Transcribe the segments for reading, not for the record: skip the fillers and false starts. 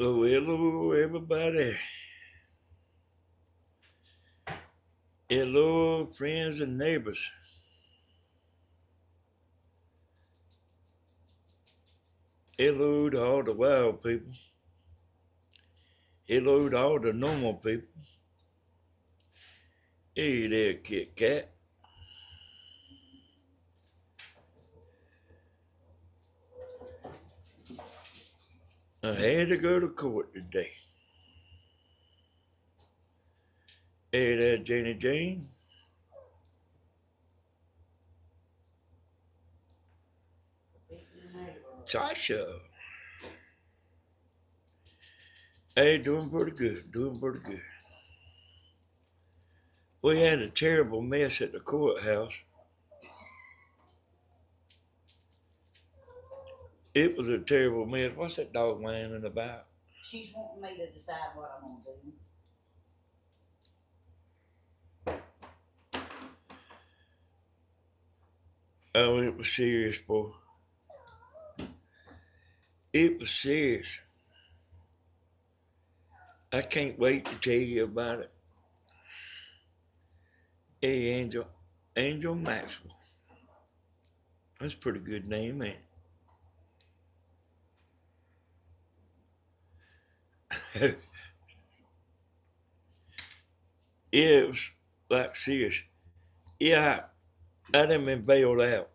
Oh, hello, everybody. Hello, friends and neighbors. Hello to all the wild people. Hello to all the normal people. Hey there, Kit Kat. I had to go to court today. Hey there, Janie Jane. Tasha. Hey, doing pretty good. Doing pretty good. We had a terrible mess at the courthouse. It was a terrible mess. What's that dog whining about? She's wanting me to decide what I'm gonna do. Oh, it was serious, boy. It was serious. I can't wait to tell you about it. Hey, Angel. Angel Maxwell. That's a pretty good name, man. Yeah, it was like serious. Yeah, I done been bailed out.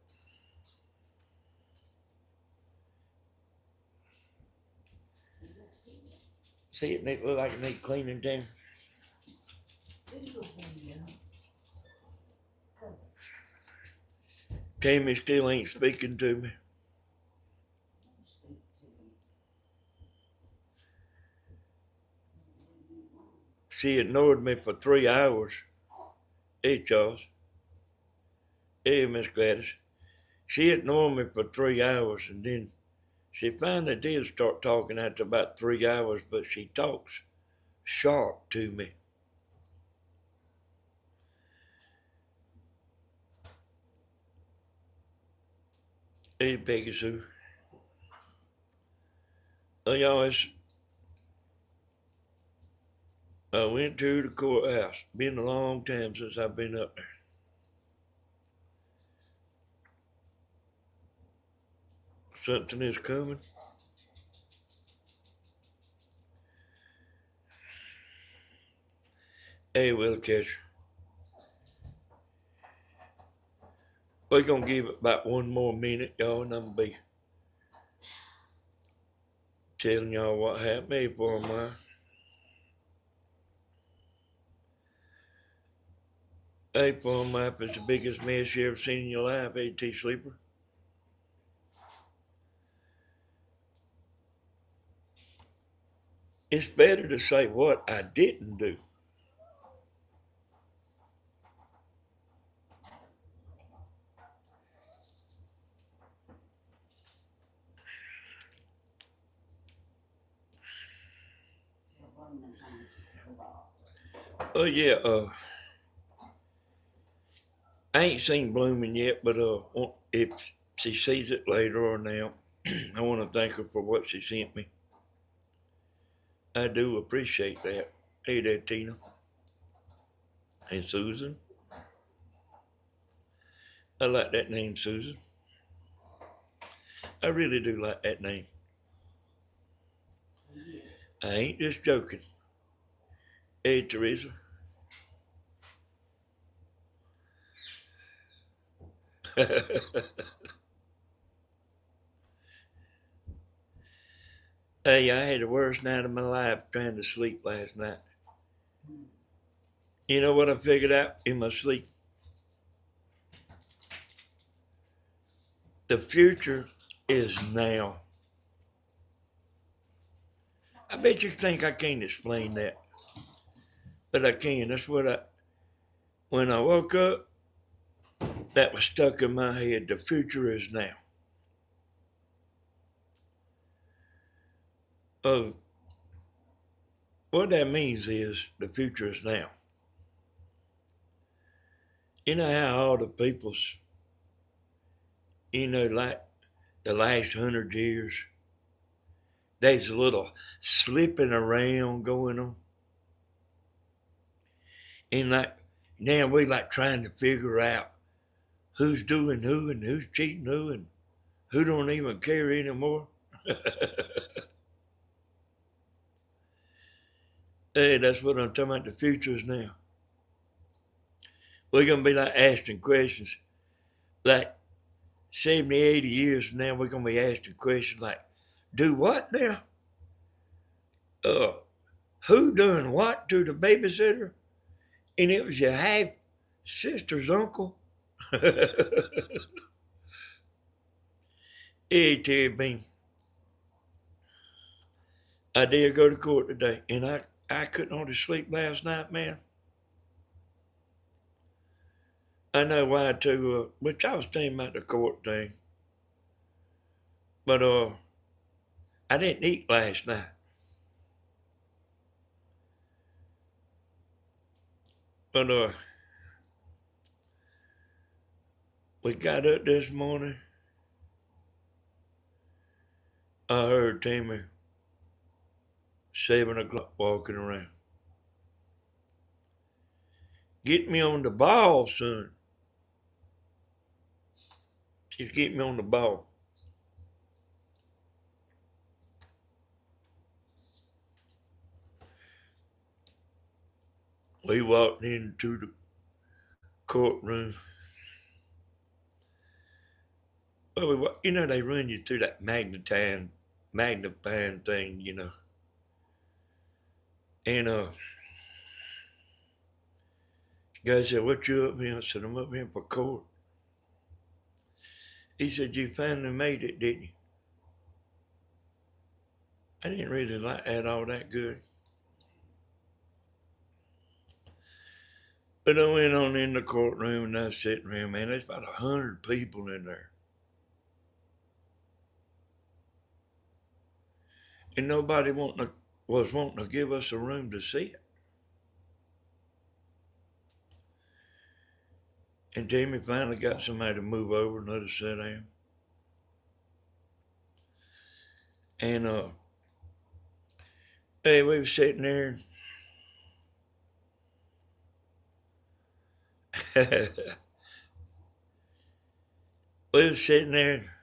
See, it look like it need cleaning down. Tammy still ain't speaking to me. She ignored me for 3 hours. Hey, Charles. Hey, Miss Gladys. She ignored me for 3 hours, and then she finally did start talking after about 3 hours, but she talks sharp to me. Hey, Peggy Sue. Oh, y'all, I went to the courthouse. Been a long time since I've been up there. Something is coming. Hey, we'll catch. We're gonna give it about one more minute, y'all, and I'm gonna be telling y'all what happened. Hey, poor my. Hey, poor my, it's the biggest mess you ever seen in your life, AT Sleeper. It's better to say what I didn't do. Oh yeah, I ain't seen Blooming yet, but if she sees it later or now, I want to thank her for what she sent me. I do appreciate that. Hey there, Tina. And Susan. I like that name, Susan. I really do like that name. I ain't just joking. Hey, Teresa. Hey, I had the worst night of my life trying to sleep last night. You know what I figured out in my sleep? The future is now. I bet you think I can't explain that, but I can. That's when I woke up, that was stuck in my head. The future is now. Oh, what that means is the future is now. You know how all the people's, like the last 100 years, there's a little slipping around going on. And like now we like trying to figure out who's doing who and who's cheating who and who don't even care anymore. Hey, that's what I'm talking about. The future is now. We're gonna be like asking questions. Like 70, 80 years from now, we're gonna be asking questions like, do what now? Uh who done what to the babysitter? And it was your half sister's uncle. Hey, Terry Bean. I did go to court today, and I couldn't hardly sleep last night, man. I know why too, which I was thinking about the court thing, but I didn't eat last night. But we got up this morning. I heard Timmy 7 o'clock walking around. Get me on the ball, son. Just get me on the ball. We walked into the courtroom. Well, they run you through that magnifying thing. And the guy said, "What you up here?" I said, "I'm up here for court." He said, "You finally made it, didn't you?" I didn't really like that all that good. But I went on in the courtroom and I was sitting there, man, there's about 100 people in there. And nobody was wanting to give us a room to sit. And Jamie finally got somebody to move over and let us sit down. And hey, we were sitting there. We were sitting there.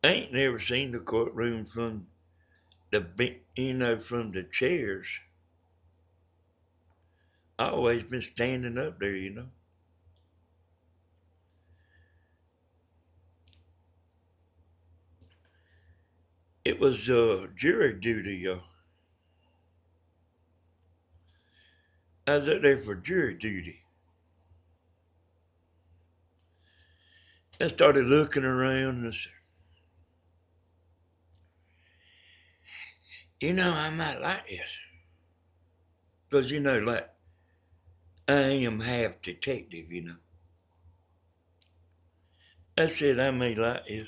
I ain't never seen the courtroom from from the chairs. I always been standing up there. It was jury duty. I was up there for jury duty. I started looking around and I said, I might like this. Because, like, I am half detective. I said, I may like this.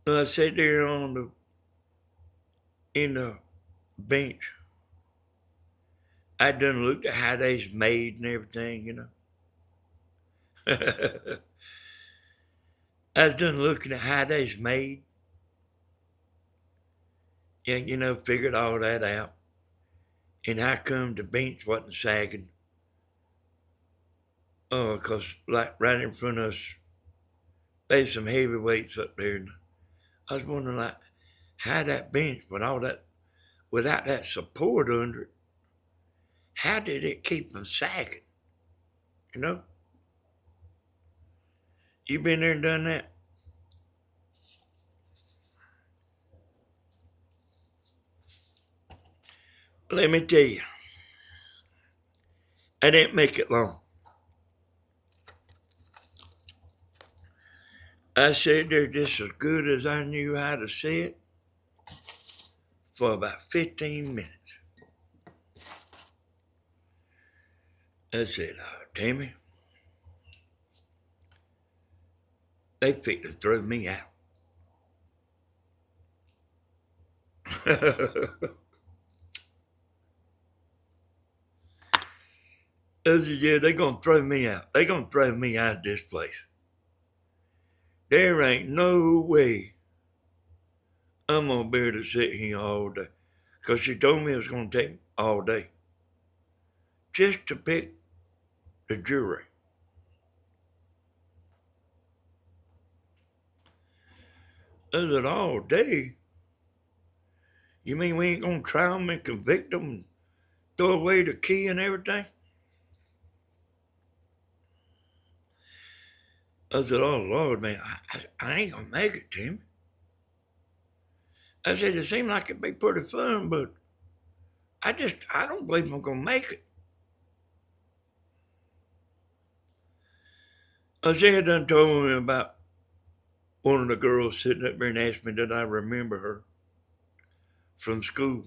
I sat there in the bench. I done looked at how they's made and everything. I was done looking at how they's made. And, figured all that out. And how come the bench wasn't sagging? Oh, because like right in front of us, there's some heavy weights up there. And I was wondering like how that bench without that support under it, how did it keep from sagging? You know? You been there and done that? Let me tell you, I didn't make it long. I sat there just as good as I knew how to sit for about 15 minutes. I said, Tammy, they fixed to throw me out. I said, yeah, they're going to throw me out. They're going to throw me out of this place. There ain't no way I'm going to be able to sit here all day. Because she told me it was going to take all day just to pick the jury. I said, all day? You mean we ain't going to try them and convict them and throw away the key and everything? I said, oh, Lord, man, I ain't going to make it, Tim. I said, it seemed like it'd be pretty fun, but I don't believe I'm going to make it. I said, done told me about one of the girls sitting up there and asked me did I remember her from school.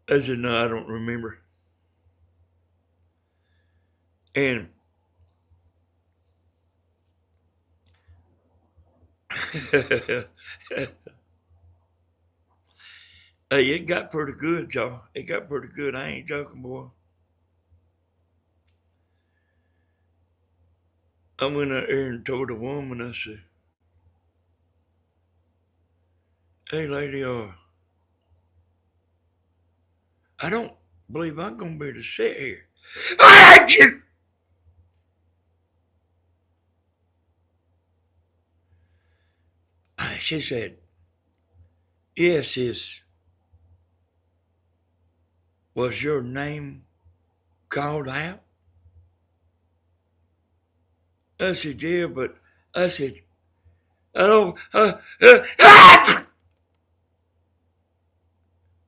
I said, no, I don't remember. And hey, it got pretty good, y'all. It got pretty good. I ain't joking, boy. I went out there and told the woman, I said, hey, lady, I don't believe I'm going to be able to sit here. She said, yes, sis. Was your name called out? I said, yeah, but I said, I don't, I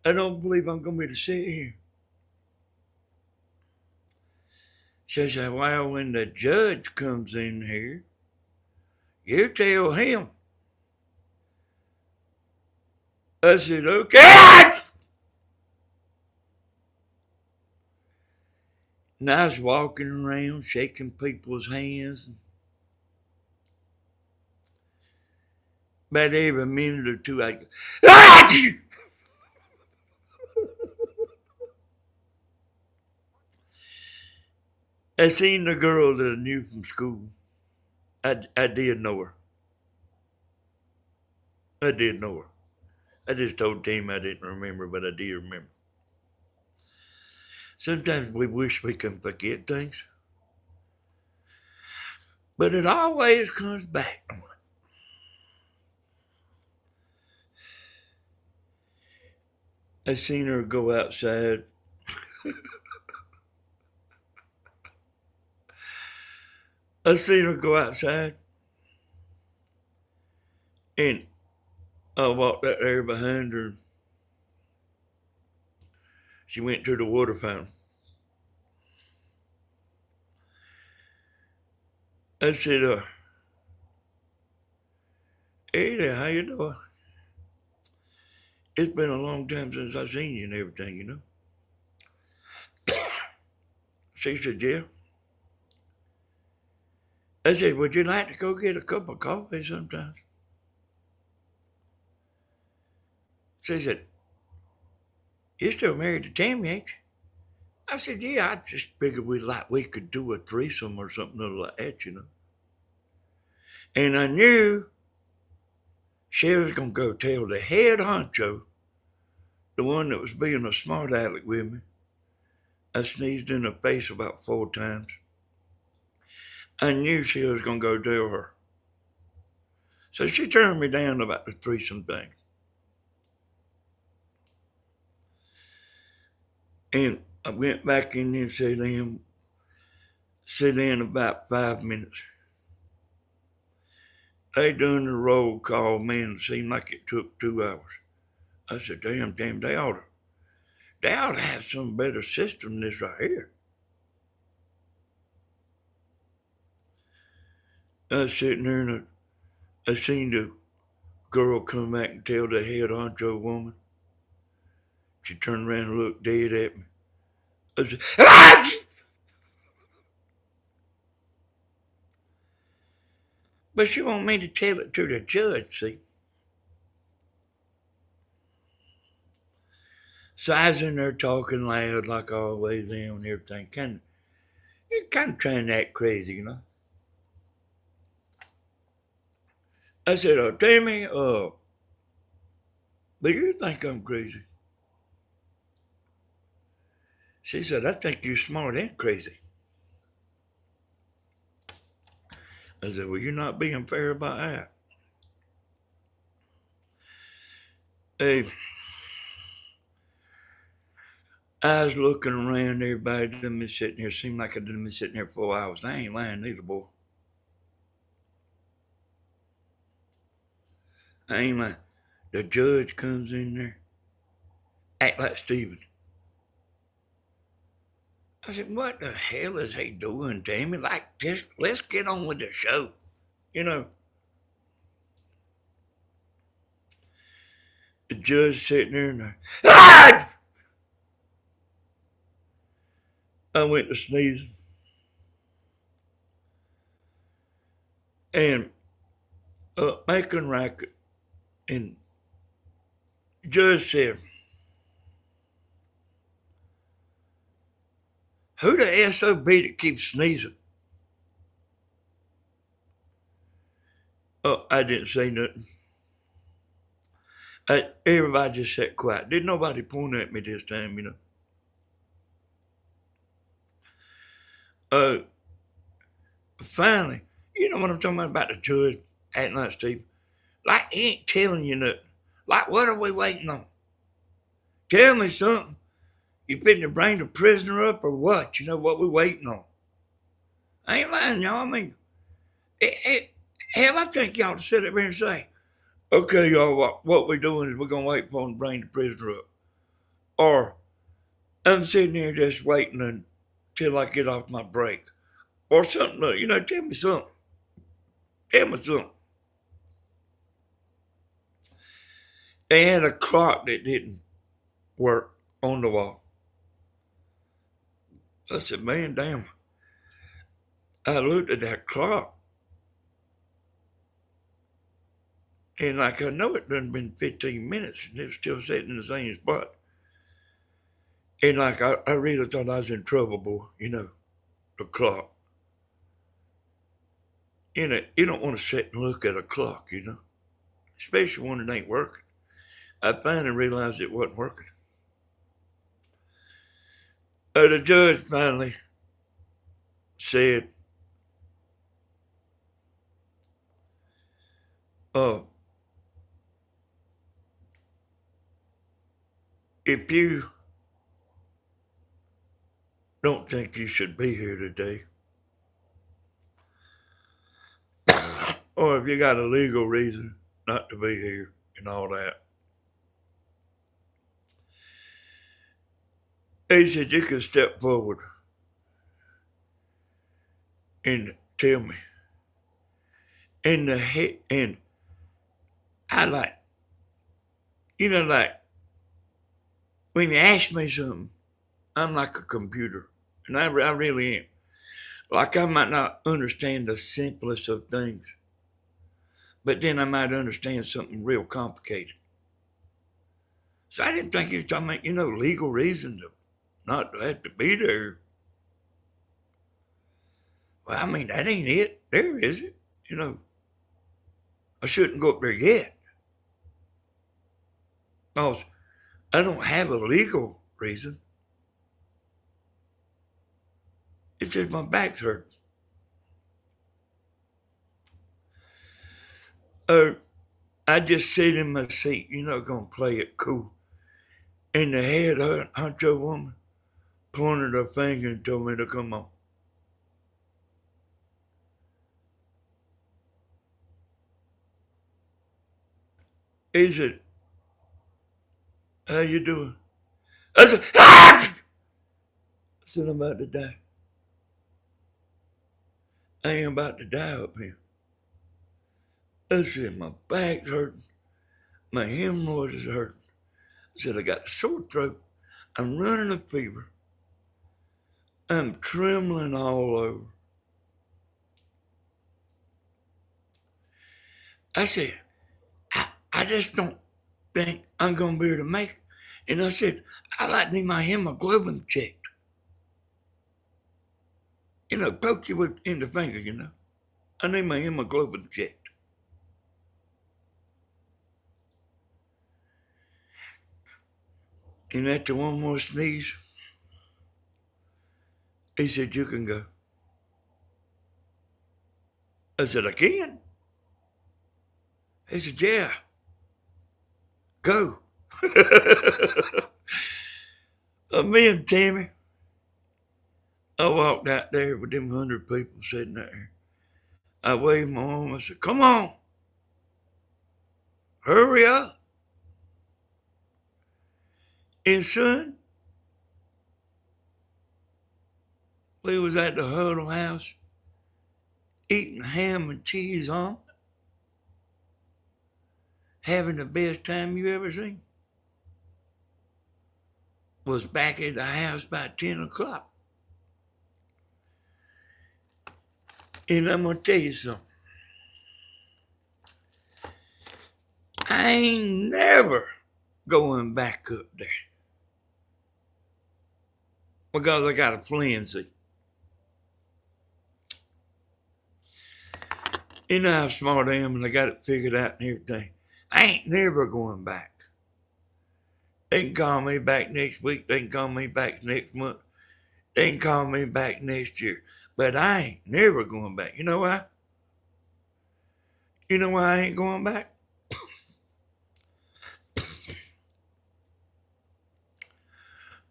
don't believe I'm going to be able to sit here. She said, well, when the judge comes in here, you tell him. I said, okay. And I was walking around, shaking people's hands. About every minute or two, I'd go, I seen the girl that I knew from school. I did know her. I did know her. I just told Tim I didn't remember, but I did remember. Sometimes we wish we can forget things, but it always comes back. I seen her go outside. I seen her go outside, and I walked out there behind her. She went to the water fountain. I said, hey there, how you doing? It's been a long time since I seen you and everything, you know. She said, yeah. I said, would you like to go get a cup of coffee sometimes? She said, you still married to Tammy, ain't you? I said, yeah, I just figured we could do a threesome or something like that, you know. And I knew she was going to go tell the head honcho, the one that was being a smart aleck with me. I sneezed in her face about 4 times. I knew she was going to go tell her. So she turned me down about the threesome thing. And I went back in there and sit in about 5 minutes. They done the roll call, man. It seemed like it took 2 hours. I said, damn, they ought to have some better system than this right here. I was sitting there and I seen the girl come back and tell the head honcho woman. She turned around and looked dead at me. I said, ah! But she want me to tell it to the judge, see? So I was in there talking loud like I always am and everything. Kind of trying to act crazy, you know. I said, Tammy, do you think I'm crazy? She said, I think you're smart and crazy. I said, well, you're not being fair about that. Hey, I was looking around, everybody done been sitting here. Seemed like I done been sitting here 4 hours. I ain't lying either, boy. I ain't lying. The judge comes in there, act like Steven. I said, what the hell is he doing, Tammy? Like, just let's get on with the show. You know, the judge sitting there and I went to sneezing. And making racket. And judge said, who the SOB that keeps sneezing? I didn't say nothing. Everybody just sat quiet. Didn't nobody point at me this time, you know. Finally, you know what I'm talking about the judge acting like Steve? Like he ain't telling you nothing. Like, what are we waiting on? Tell me something. You fitting to bring the prisoner up or what? You know what we waiting on? I ain't lying, y'all. I mean, hell, I think y'all to sit up here and say, okay, y'all, what we're doing is we're going to wait for him to bring the prisoner up. Or I'm sitting here just waiting until I get off my break. Or something, you know, tell me something. Tell me something. They had a clock that didn't work on the wall. I said, man, damn. I looked at that clock. And like I know it done been 15 minutes and it's still sitting in the same spot. And like I really thought I was in trouble, boy, you know, the clock. You know, you don't want to sit and look at a clock, you know, especially when it ain't working. I finally realized it wasn't working. The judge finally said, if you don't think you should be here today, or if you got a legal reason not to be here and all that, he said you can step forward and tell me. And the head, and I like, you know, like when you ask me something, I'm like a computer, and I really am. Like I might not understand the simplest of things, but then I might understand something real complicated. So I didn't think he was talking about, you know, legal reason to not have to be there. Well, I mean, that ain't it. There is it. You know, I shouldn't go up there yet. Because I don't have a legal reason. It's just my back's hurting. I just sit in my seat, you know, gonna play it cool. And the head honcho woman pointed her finger and told me to come on. He said, how you doing? I said, ah! I said, I'm about to die. I ain't about to die up here. I said, my back's hurting. My hemorrhoids is hurting. I said, I got a sore throat. I'm running a fever. I'm trembling all over. I said, I just don't think I'm going to be able to make it. And I said, I like to need my hemoglobin checked. Poke you in the finger. I need my hemoglobin checked. And after one more sneeze, he said, you can go. I said, I can. He said, yeah, go. Me and Tammy, I walked out there with them 100 people sitting there. I waved my arm. I said, come on. Hurry up. And son, we was at the Huddle House eating ham and cheese on, having the best time you ever seen. Was back at the house by 10 o'clock. And I'm going to tell you something. I ain't never going back up there because I got a frenzy. You know how smart I am and I got it figured out and everything. I ain't never going back. They can call me back next week. They can call me back next month. They can call me back next year. But I ain't never going back. You know why? You know why I ain't going back?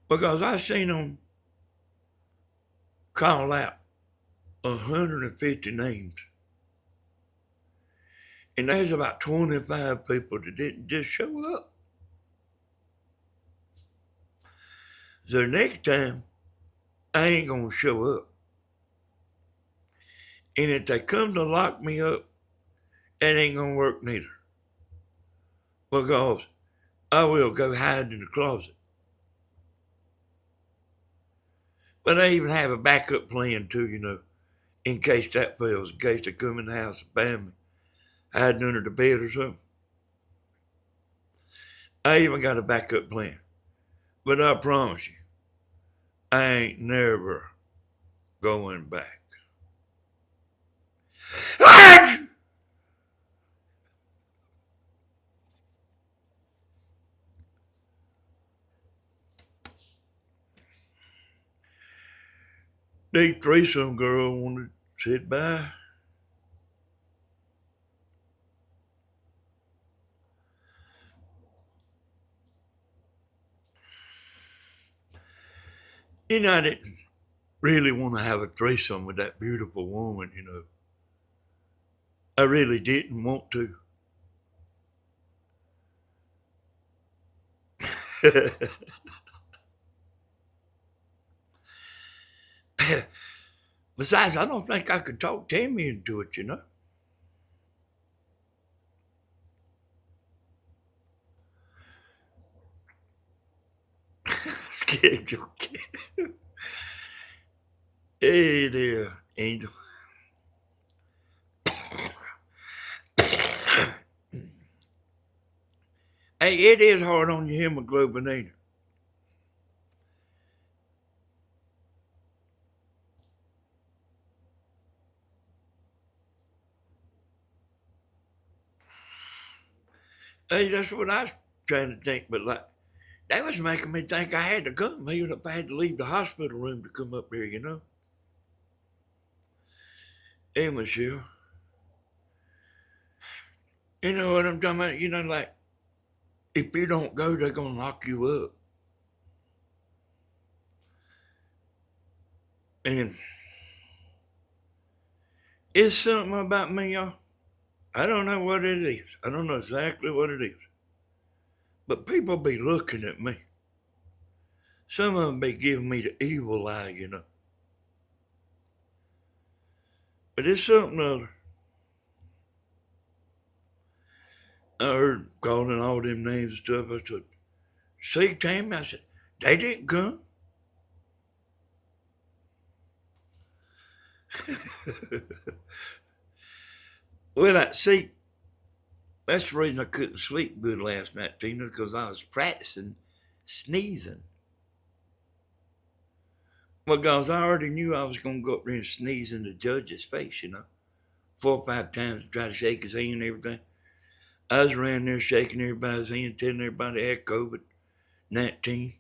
Because I seen them call out 150 names. And there's about 25 people that didn't just show up. So next time, I ain't going to show up. And if they come to lock me up, that ain't going to work neither. Because I will go hide in the closet. But I even have a backup plan too, in case that fails, in case they come in the house and find me hiding under the bed or something. I even got a backup plan. But I promise you, I ain't never going back. The threesome girl wanted to sit by. I didn't really want to have a threesome with that beautiful woman. I really didn't want to. Besides, I don't think I could talk Tammy into it. Scared your kid. Hey there, Angel. Hey, it is hard on your hemoglobin, ain't it? Hey, that's what I was trying to think, but that was making me think I had to come, even if I had to leave the hospital room to come up here. Hey, Michelle. You know what I'm talking about? Like, if you don't go, they're going to lock you up. And it's something about me, y'all. I don't know what it is. I don't know exactly what it is. But people be looking at me. Some of them be giving me the evil eye. But it's something other. I heard calling all them names and stuff. I said, see, Tammy? I said, they didn't come. Well, see, that's the reason I couldn't sleep good last night, Tina, because I was practicing sneezing. Because I already knew I was going to go up there and sneeze in the judge's face, 4 or 5 times to try to shake his hand and everything. I was around there shaking everybody's hand, telling everybody they had COVID-19.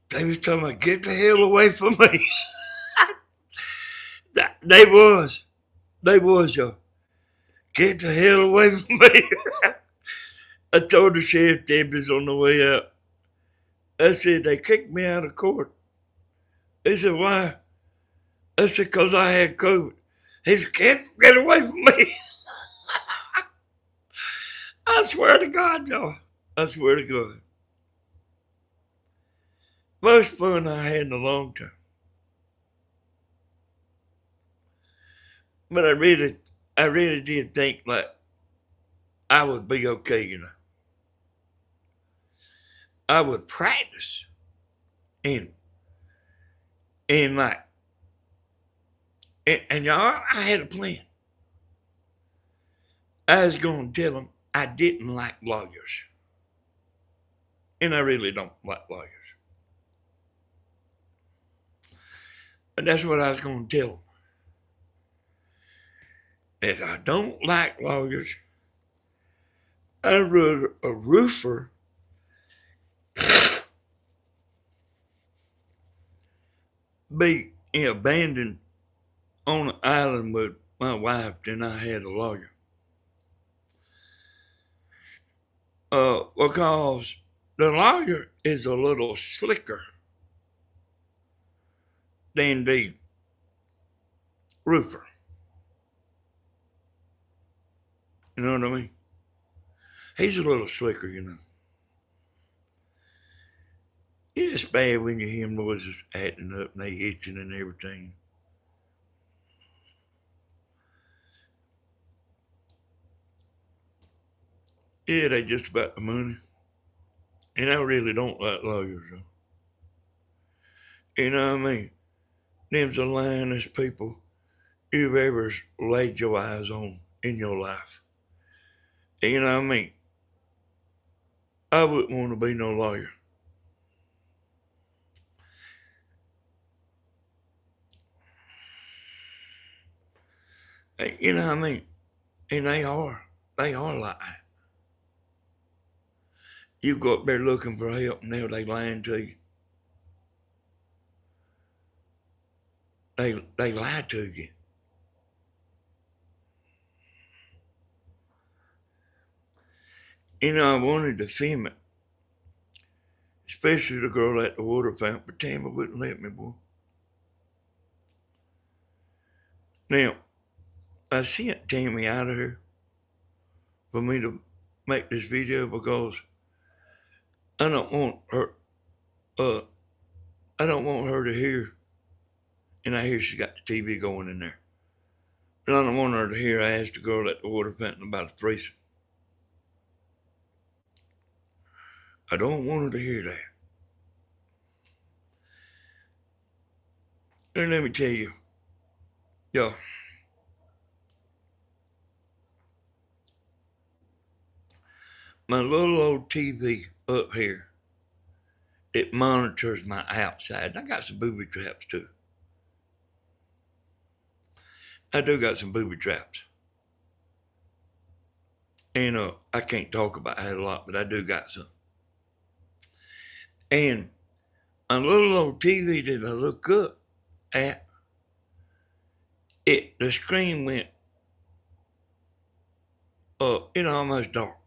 They was talking about, get the hell away from me. They was, y'all. Get the hell away from me. I told the sheriff deputies on the way out. I said, they kicked me out of court. They said, why? I said, because I had COVID. He said, get away from me. I swear to God, y'all. I swear to God. Most fun I had in a long time. But I really did think like I would be okay, I would practice and like, and y'all, I had a plan. I was going to tell them I didn't like lawyers. And I really don't like lawyers. But that's what I was going to tell them. That I don't like lawyers. I'd rather a roofer be abandoned on an island with my wife than I had a lawyer. Because the lawyer is a little slicker than the roofer. You know what I mean? He's a little slicker, It's bad when you hear noises acting up and they itching and everything. Yeah, they just about the money. And I really don't like lawyers, though. You know what I mean? Them's the lionest people you've ever laid your eyes on in your life. You know what I mean? I wouldn't want to be no lawyer. You know what I mean? And they are like that. You go up there looking for help and they lying to you. They lie to you. I wanted to film it. Especially the girl at the water fountain, but Tammy wouldn't let me, boy. Now, I sent Tammy out of here for me to make this video because I don't want her to hear, and I hear she got the TV going in there. But I don't want her to hear I asked the girl at the water fountain about a threesome. I don't want her to hear that. And let me tell you, y'all, my little old TV up here, it monitors my outside. I got some booby traps too. I do got some booby traps. And I can't talk about that a lot, but I do got some. And my little old TV that I look up at, the screen went almost dark.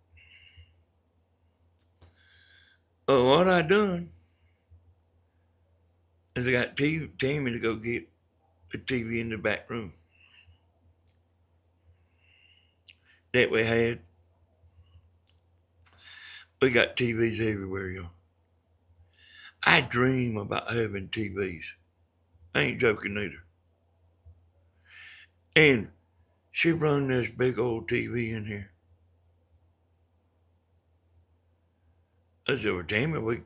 What I done is I got Tammy to go get the TV in the back room that we got TVs everywhere, y'all. I dream about having TVs. I ain't joking either. And she run this big old TV in here. I said, well, damn it,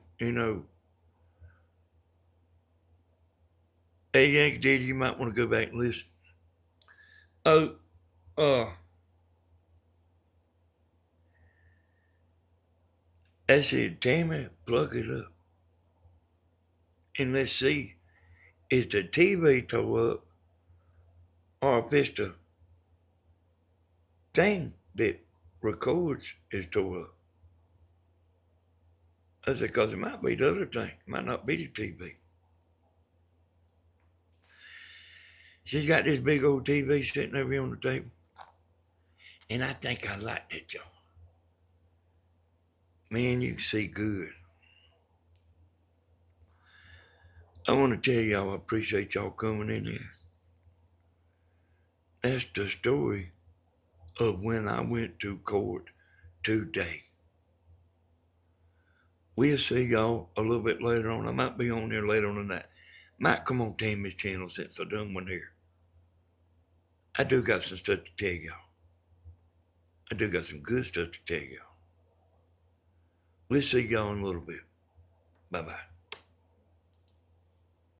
hey, Yankee Daddy, you might want to go back and listen. Oh, I said, Tammy, plug it up. And let's see, is the TV tore up or if it's the thing that records is tore up? I said, because it might be the other thing. It might not be the TV. She's got this big old TV sitting over here on the table. And I think I like that, y'all. Man, you can see good. I want to tell y'all I appreciate y'all coming in here. That's the story of when I went to court today. We'll see y'all a little bit later on. I might be on there later on tonight. Might come on Tammy's channel since I done one here. I do got some stuff to tell y'all. I do got some good stuff to tell y'all. We'll see y'all in a little bit. Bye-bye.